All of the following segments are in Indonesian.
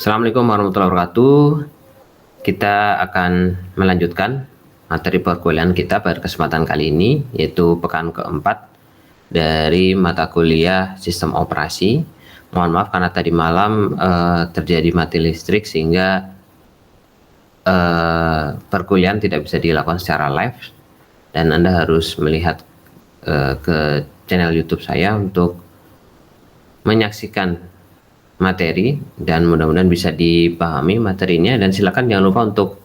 Assalamualaikum warahmatullahi wabarakatuh. Kita akan melanjutkan materi perkuliahan kita pada kesempatan kali ini, yaitu pekan keempat dari mata kuliah sistem operasi. Mohon maaf karena tadi malam terjadi mati listrik sehingga perkuliahan tidak bisa dilakukan secara live dan Anda harus melihat ke channel YouTube saya untuk menyaksikan materi dan mudah-mudahan bisa dipahami materinya, dan silakan jangan lupa untuk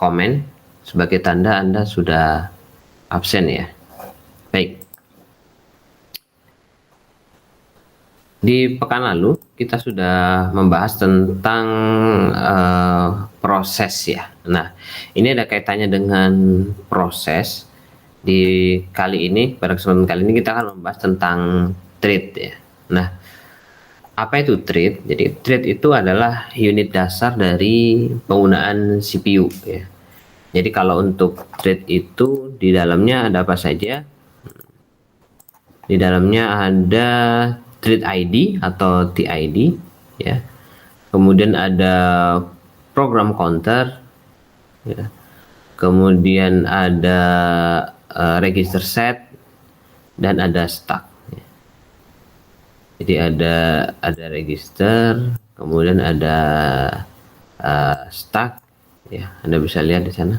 komen sebagai tanda Anda sudah absen ya. Baik. Di pekan lalu kita sudah membahas tentang proses ya. Nah, ini ada kaitannya dengan proses. Di kali ini, pada kesempatan kali ini kita akan membahas tentang thread ya. Nah, apa itu thread? Jadi thread itu adalah unit dasar dari penggunaan CPU ya. Jadi kalau untuk thread itu di dalamnya ada apa saja? Di dalamnya ada thread ID atau TID ya. Kemudian ada program counter ya. Kemudian ada register set dan ada stack. Jadi ada register, kemudian ada stack ya, Anda bisa lihat di sana.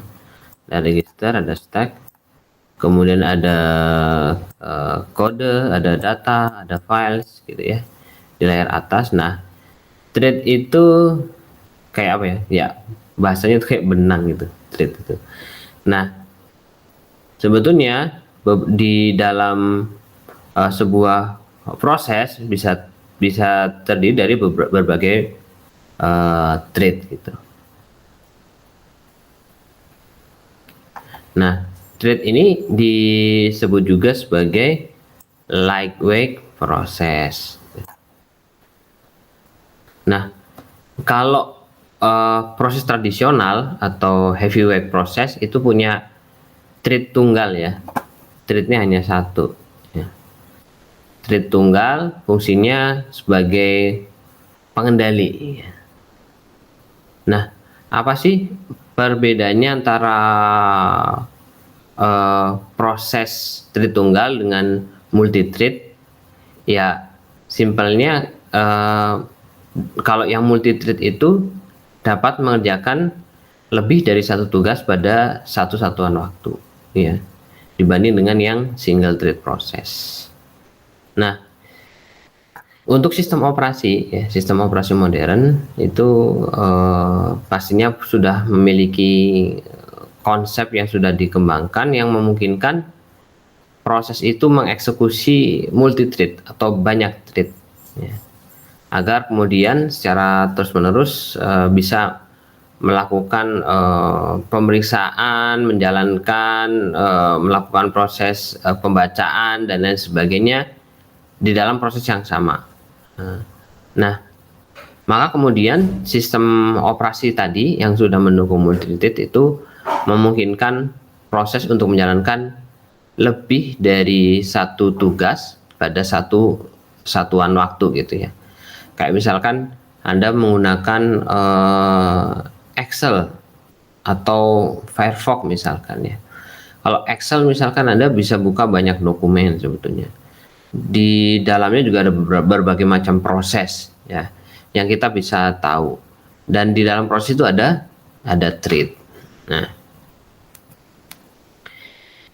Ada register, ada stack, kemudian ada kode, ada data, ada files gitu ya di layar atas. Nah, thread itu kayak apa ya? Ya, bahasanya itu kayak benang gitu, thread itu. Nah, sebetulnya di dalam sebuah proses bisa terdiri dari berbagai thread gitu. Nah, thread ini disebut juga sebagai lightweight process. Nah, kalau proses tradisional atau heavyweight process itu punya thread tunggal ya. Threadnya hanya satu. Thread tunggal fungsinya sebagai pengendali. Nah, apa sih perbedaannya antara proses thread tunggal dengan multi thread? Ya, simpelnya kalau yang multi thread itu dapat mengerjakan lebih dari satu tugas pada satu satuan waktu, ya, dibanding dengan yang single thread process. Nah, untuk sistem operasi ya, sistem operasi modern itu pastinya sudah memiliki konsep yang sudah dikembangkan yang memungkinkan proses itu mengeksekusi multi thread atau banyak thread ya, agar kemudian secara terus-menerus bisa melakukan pemeriksaan, menjalankan, melakukan proses pembacaan dan lain sebagainya di dalam proses yang sama. Nah, maka kemudian sistem operasi tadi yang sudah mendukung multi-thread itu memungkinkan proses untuk menjalankan lebih dari satu tugas pada satu satuan waktu gitu ya. Kayak misalkan Anda menggunakan Excel atau Firefox misalkan ya. Kalau Excel misalkan Anda bisa buka banyak dokumen sebetulnya. Di dalamnya juga ada berbagai macam proses ya yang kita bisa tahu, dan di dalam proses itu ada thread. Nah,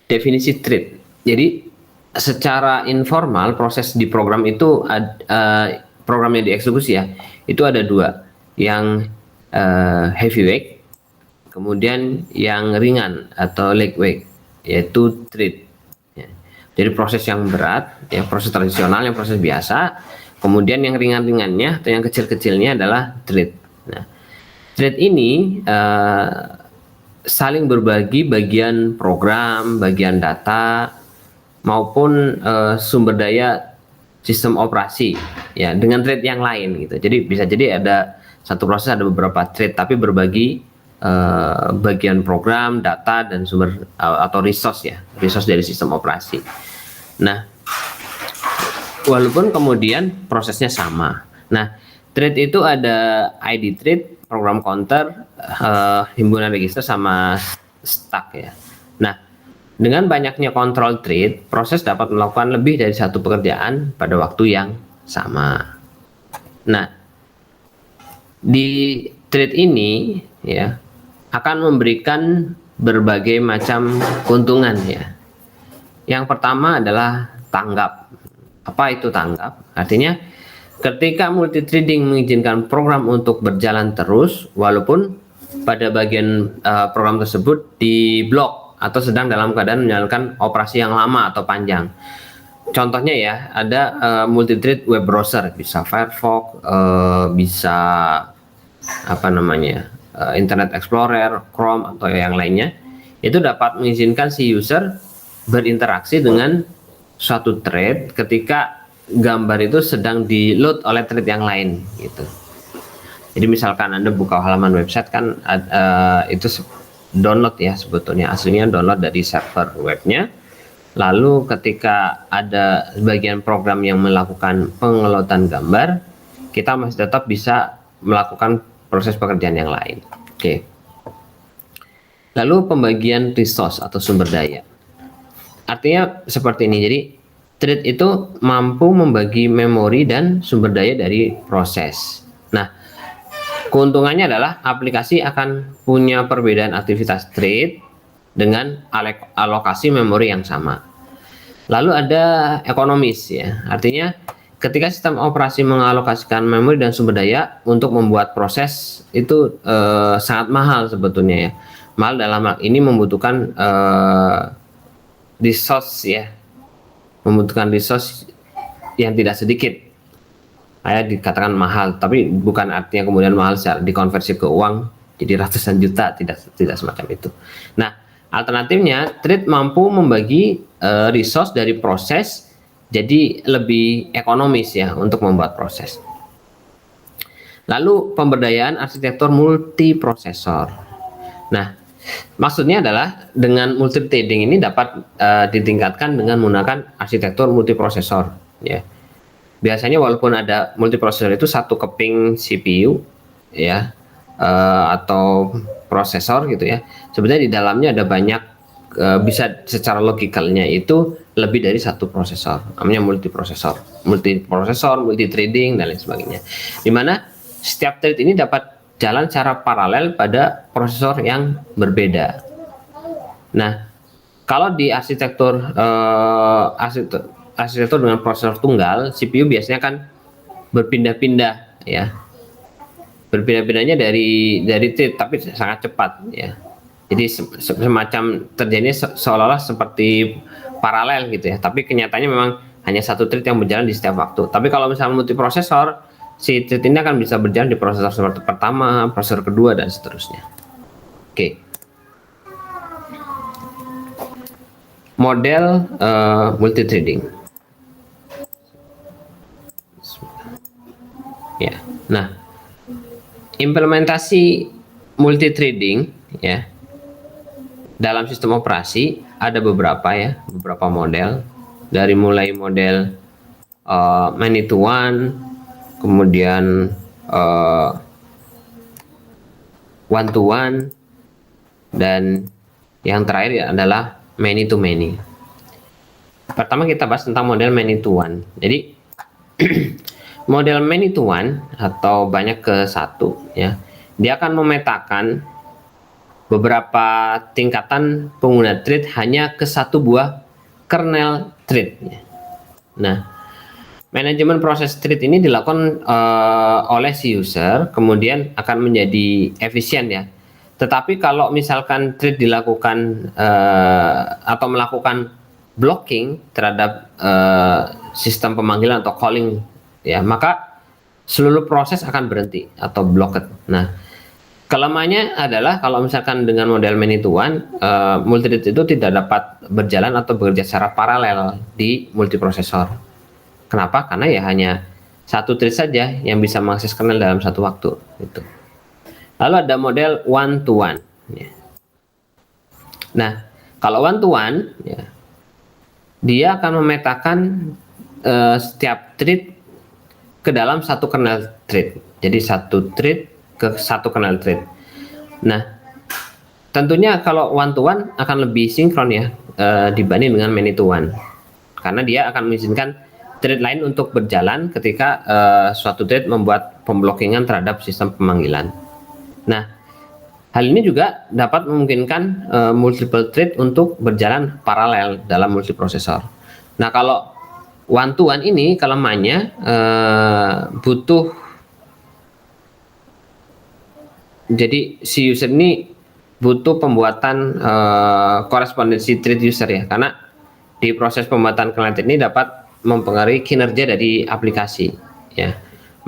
definisi thread. Jadi secara informal proses di program itu program yang dieksekusi ya itu ada dua, yang heavyweight, kemudian yang ringan atau lightweight, yaitu thread. Jadi proses yang berat, ya proses tradisional, yang proses biasa, kemudian yang ringan-ringannya atau yang kecil-kecilnya adalah thread. Nah, thread ini saling berbagi bagian program, bagian data, maupun sumber daya sistem operasi, ya dengan thread yang lain gitu. Jadi bisa jadi ada satu proses ada beberapa thread tapi berbagi bagian program, data, dan sumber atau resource ya, resource dari sistem operasi. Nah, walaupun kemudian prosesnya sama. Nah, Thread itu ada ID thread, program counter, himpunan register sama stack ya. Nah, dengan banyaknya kontrol thread, proses dapat melakukan lebih dari satu pekerjaan pada waktu yang sama. Nah, di thread ini ya akan memberikan berbagai macam keuntungan ya. Yang pertama adalah tanggap. Apa itu tanggap? Artinya ketika multithreading mengizinkan program untuk berjalan terus walaupun pada bagian program tersebut di blok atau sedang dalam keadaan menjalankan operasi yang lama atau panjang. Contohnya ya, ada multithread web browser, bisa Firefox, bisa apa namanya, Internet Explorer, Chrome atau yang lainnya. Itu dapat mengizinkan si user berinteraksi dengan suatu thread ketika gambar itu sedang di load oleh thread yang lain gitu. Jadi misalkan Anda buka halaman website kan itu download ya, sebetulnya aslinya download dari server webnya. Lalu ketika ada bagian program yang melakukan pengeloadan gambar, kita masih tetap bisa melakukan proses pekerjaan yang lain. Oke. Lalu pembagian resource atau sumber daya. Artinya seperti ini. Jadi thread itu mampu membagi memori dan sumber daya dari proses. Nah, keuntungannya adalah aplikasi akan punya perbedaan aktivitas thread dengan alokasi memori yang sama. Lalu ada ekonomis ya. Artinya ketika sistem operasi mengalokasikan memori dan sumber daya untuk membuat proses itu sangat mahal sebetulnya ya. Mahal dalam hal ini membutuhkan resource ya, membutuhkan resource yang tidak sedikit. Saya dikatakan mahal, tapi bukan artinya kemudian mahal secara dikonversi ke uang jadi ratusan juta, tidak semacam itu. Nah, alternatifnya thread mampu membagi resource dari proses jadi lebih ekonomis ya untuk membuat proses. Lalu pemberdayaan arsitektur multiprosesor. Nah, maksudnya adalah dengan multithreading ini dapat ditingkatkan dengan menggunakan arsitektur multiprosesor ya. Biasanya walaupun ada multiprosesor itu satu keping CPU ya atau prosesor gitu ya. Sebenarnya di dalamnya ada banyak bisa secara logikalnya itu lebih dari satu prosesor. Namanya multiprosesor, multithreading dan lain sebagainya. Dimana setiap thread ini dapat jalan secara paralel pada prosesor yang berbeda. Nah, kalau di arsitektur dengan prosesor tunggal, CPU biasanya kan berpindah-pindah ya. Berpindah-pindahnya dari thread tapi sangat cepat ya. Jadi semacam terjadinya seolah-olah seperti paralel gitu ya. Tapi kenyataannya memang hanya satu thread yang berjalan di setiap waktu. Tapi kalau misalnya multiprosesor, si thread ini akan bisa berjalan di prosesor seperti pertama, prosesor kedua dan seterusnya. Oke. Model multithreading. Ya. Nah, implementasi multithreading ya dalam sistem operasi ada beberapa model, dari mulai model many to one, kemudian one to one, dan yang terakhir adalah many to many. Pertama kita bahas tentang model many to one. Jadi model many to one atau banyak ke satu ya, dia akan memetakan beberapa tingkatan pengguna thread hanya ke satu buah kernel thread. Nah, manajemen proses thread ini dilakukan oleh si user, kemudian akan menjadi efisien ya. Tetapi kalau misalkan thread dilakukan atau melakukan blocking terhadap sistem pemanggilan atau calling ya, maka seluruh proses akan berhenti atau blocked. Nah, kelemahannya adalah kalau misalkan dengan model many to one, multithread itu tidak dapat berjalan atau bekerja secara paralel di multiprosesor. Kenapa? Karena ya hanya satu thread saja yang bisa mengakses kernel dalam satu waktu. Gitu. Lalu ada model one to one. Ya. Nah, kalau one to one, ya, dia akan memetakan setiap thread ke dalam satu kernel thread. Jadi satu thread ke satu kernel thread. Nah, tentunya kalau one to one akan lebih sinkron ya dibanding dengan many to one. Karena dia akan mengizinkan thread lain untuk berjalan ketika suatu thread membuat pemblockingan terhadap sistem pemanggilan. Nah, hal ini juga dapat memungkinkan multiple thread untuk berjalan paralel dalam multiprosesor. Nah, kalau one to one ini kelemahannya butuh, jadi si user ini butuh pembuatan korespondensi thread user ya, karena di proses pembuatan kernel thread ini dapat mempengaruhi kinerja dari aplikasi ya.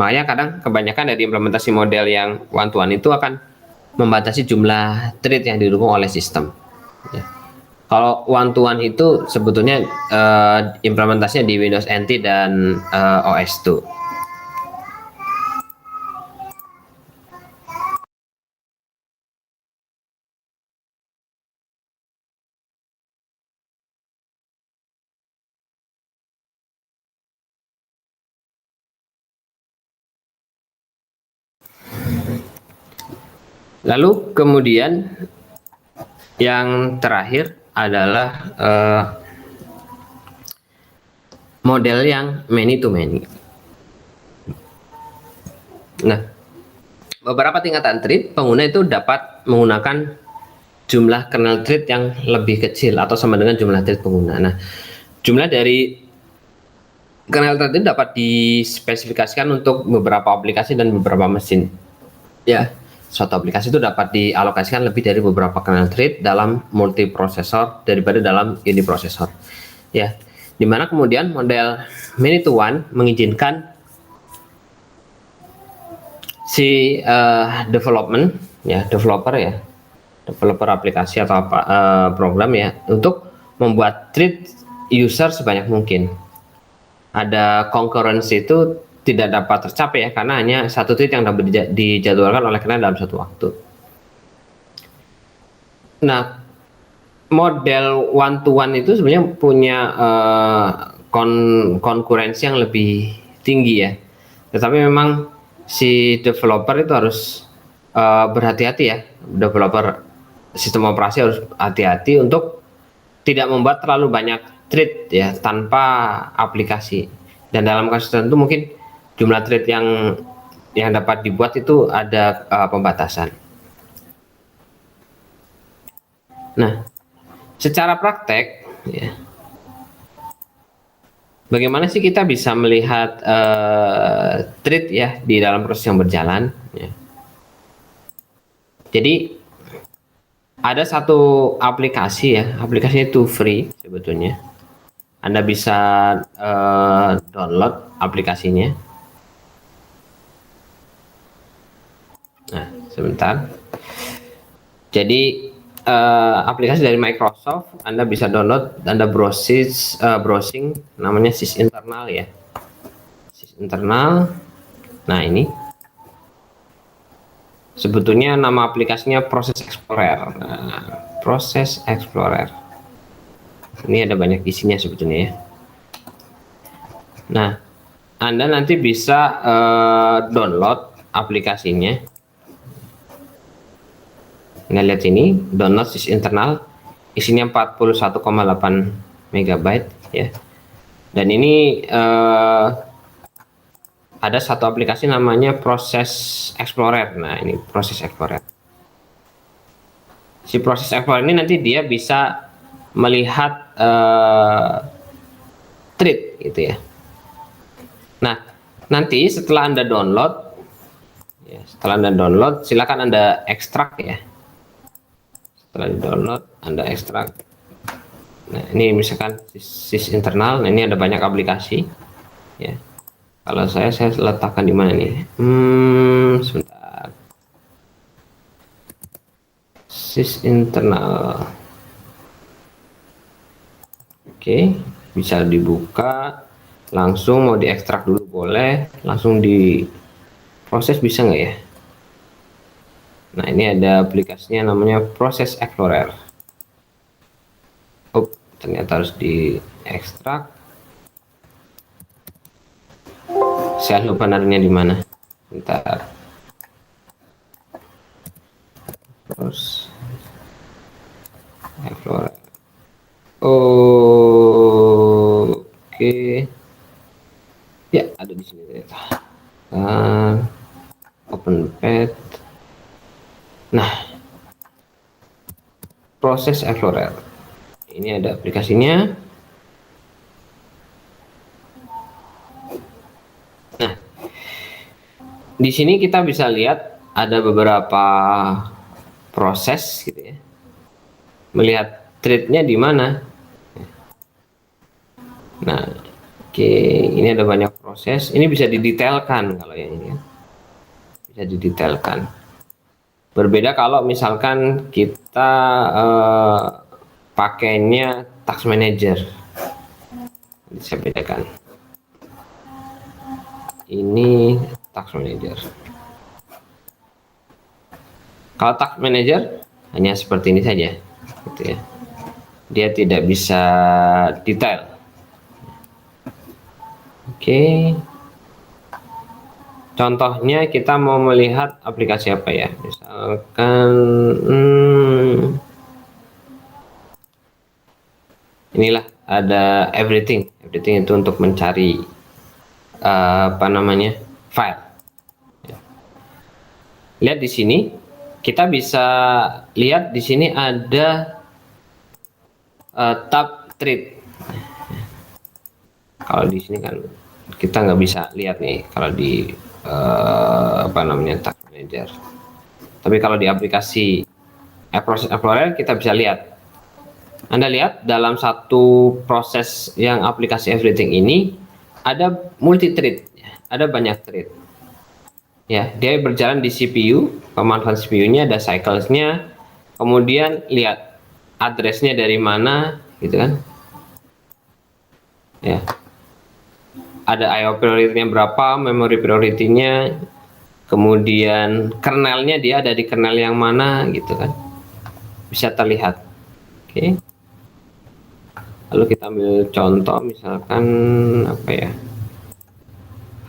Makanya kadang kebanyakan dari implementasi model yang one to one itu akan membatasi jumlah thread yang didukung oleh sistem ya. Kalau one to one itu sebetulnya implementasinya di Windows NT dan OS 2. Lalu kemudian yang terakhir adalah model yang many to many. Nah, beberapa tingkatan thread pengguna itu dapat menggunakan jumlah kernel thread yang lebih kecil atau sama dengan jumlah thread pengguna. Nah, jumlah dari kernel thread itu dapat dispesifikasikan untuk beberapa aplikasi dan beberapa mesin. Ya, suatu aplikasi itu dapat dialokasikan lebih dari beberapa kernel thread dalam multiprosesor daripada dalam uniprosesor. Ya, dimana kemudian model many to one mengizinkan si developer aplikasi atau apa program ya, untuk membuat thread user sebanyak mungkin. Ada concurrency itu tidak dapat tercapai ya, karena hanya satu thread yang dapat dijadwalkan oleh kernel dalam satu waktu. Nah, model one to one itu sebenarnya punya konkurensi yang lebih tinggi ya, tetapi memang si developer itu harus berhati-hati ya. Developer sistem operasi harus hati-hati untuk tidak membuat terlalu banyak thread ya tanpa aplikasi. Dan dalam kasus tertentu mungkin jumlah thread yang dapat dibuat itu ada pembatasan. Nah, secara praktek ya, bagaimana sih kita bisa melihat thread ya di dalam proses yang berjalan ya. Jadi ada satu aplikasi ya, aplikasinya itu free sebetulnya. Anda bisa download aplikasinya. Nah, sebentar. Jadi aplikasi dari Microsoft, Anda bisa download, Anda browsing, namanya sysinternal ya. Sysinternal. Nah, ini sebetulnya nama aplikasinya Process Explorer. Nah, Process Explorer. Ini ada banyak isinya sebetulnya ya. Nah, Anda nanti bisa download aplikasinya. Anda lihat ini, download sysinternal, isinya 41,8 MB ya. Dan ini ada satu aplikasi namanya Process Explorer. Nah, ini Process Explorer. Si Process Explorer ini nanti dia bisa melihat thread gitu ya. Nah, nanti setelah Anda download ya, silakan Anda ekstrak ya. Setelah di download Anda ekstrak. Nah, ini misalkan sysinternal. Nah, ini ada banyak aplikasi ya. Kalau saya letakkan di mana nih? Sebentar. Sysinternal. Oke, bisa dibuka. Langsung mau diekstrak dulu boleh. Langsung diproses bisa nggak ya? Nah, ini ada aplikasinya namanya Process Explorer. Oh, ternyata harus diekstrak. Saya lupa naruhnya di mana. Bentar. Terus Explorer. Oke. Ya, ada di sini ternyata. Open path. Nah, proses Explorer. Ini ada aplikasinya. Nah, di sini kita bisa lihat ada beberapa proses gitu ya. Melihat thread-nya di mana. Nah, oke, ini ada banyak proses. Ini bisa didetailkan kalau yang ini. Bisa didetailkan. Berbeda kalau misalkan kita pakainya task manager. Bisa bedakan. Ini task manager. Kalau task manager hanya seperti ini saja, gitu ya. Dia tidak bisa detail. Oke. Contohnya kita mau melihat aplikasi apa ya? Misalkan inilah ada everything. Everything itu untuk mencari apa namanya? File. Lihat di sini, kita bisa lihat di sini ada tab thread. Kalau di sini kan kita nggak bisa lihat nih kalau di apa namanya task manager. Tapi kalau di aplikasi proses Explorer kita bisa lihat. Anda lihat dalam satu proses yang aplikasi everything ini ada multi thread, ada banyak thread. Ya, dia berjalan di CPU, pemanfaatan CPU-nya ada cycles-nya, kemudian lihat address-nya dari mana, gitu kan? Ya, ada I/O priority-nya berapa, memory priority-nya, kemudian kernelnya dia ada di kernel yang mana, gitu kan? Bisa terlihat. Oke. Lalu kita ambil contoh, misalkan apa ya?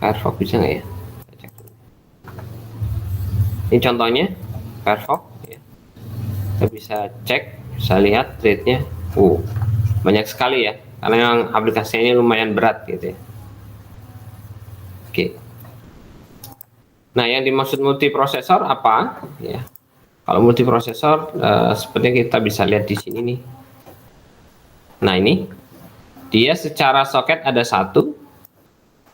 Firefox bisa nggak ya? Ini contohnya Firefox ya. Kita bisa cek, bisa lihat thread-nya. Banyak sekali ya, karena yang aplikasinya ini lumayan berat gitu ya. Oke. Nah, yang dimaksud multiprosesor apa ya? Kalau multiprosesor sepertinya kita bisa lihat di sini nih. Nah, ini dia secara soket ada satu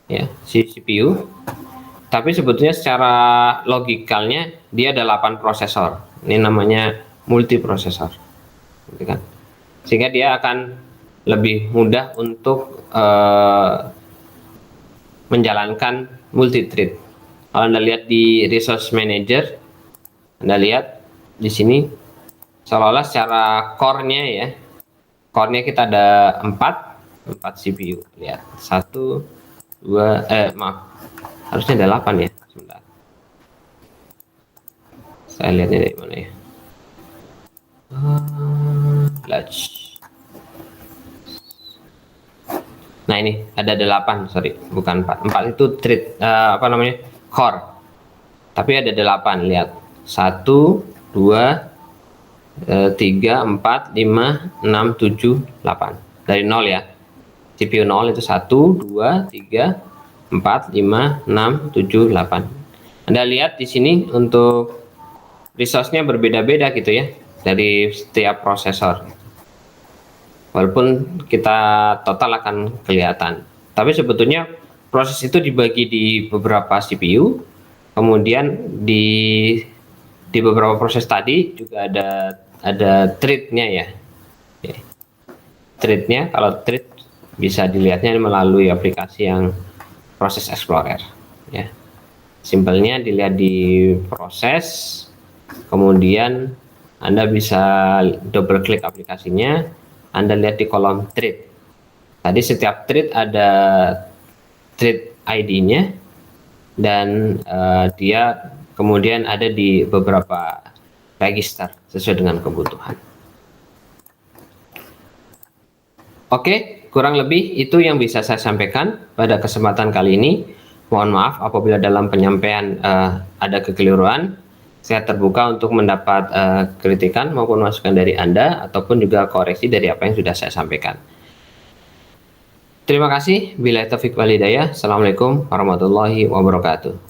ya, si CPU. Tapi sebetulnya secara logikalnya dia ada 8 prosesor. Ini namanya multiprosesor, gitu kan? Sehingga dia akan lebih mudah untuk menjalankan multithread. Kalau Anda lihat di resource manager, Anda lihat di sini seolah-olah secara core-nya ya, core-nya kita ada 4 CPU. Lihat, 1, 2, maaf. Harusnya ada 8 ya. Sebentar. Saya lihatnya dari mana ya? Large. Nah, ini ada 8, sorry, bukan 4. 4 itu thread apa namanya? Core. Tapi ada 8, lihat. 1, 2, 3, 4, 5, 6, 7, 8. Dari 0 ya. CPU 0 itu 1, 2, 3, 4, 5, 6, 7, 8. Anda lihat di sini untuk resource-nya berbeda-beda gitu ya dari setiap prosesor. Walaupun kita total akan kelihatan. Tapi sebetulnya proses itu dibagi di beberapa CPU. Kemudian di beberapa proses tadi juga ada thread-nya ya. Thread-nya, kalau thread bisa dilihatnya melalui aplikasi yang proses Explorer ya. Simpelnya dilihat di proses, kemudian Anda bisa double klik aplikasinya, Anda lihat di kolom thread. Tadi setiap thread ada thread ID-nya dan dia kemudian ada di beberapa register sesuai dengan kebutuhan. Oke, kurang lebih itu yang bisa saya sampaikan pada kesempatan kali ini. Mohon maaf apabila dalam penyampaian ada kekeliruan. Saya terbuka untuk mendapat kritikan maupun masukan dari Anda ataupun juga koreksi dari apa yang sudah saya sampaikan. Terima kasih. Billahi taufiq wal hidayah. Assalamualaikum warahmatullahi wabarakatuh.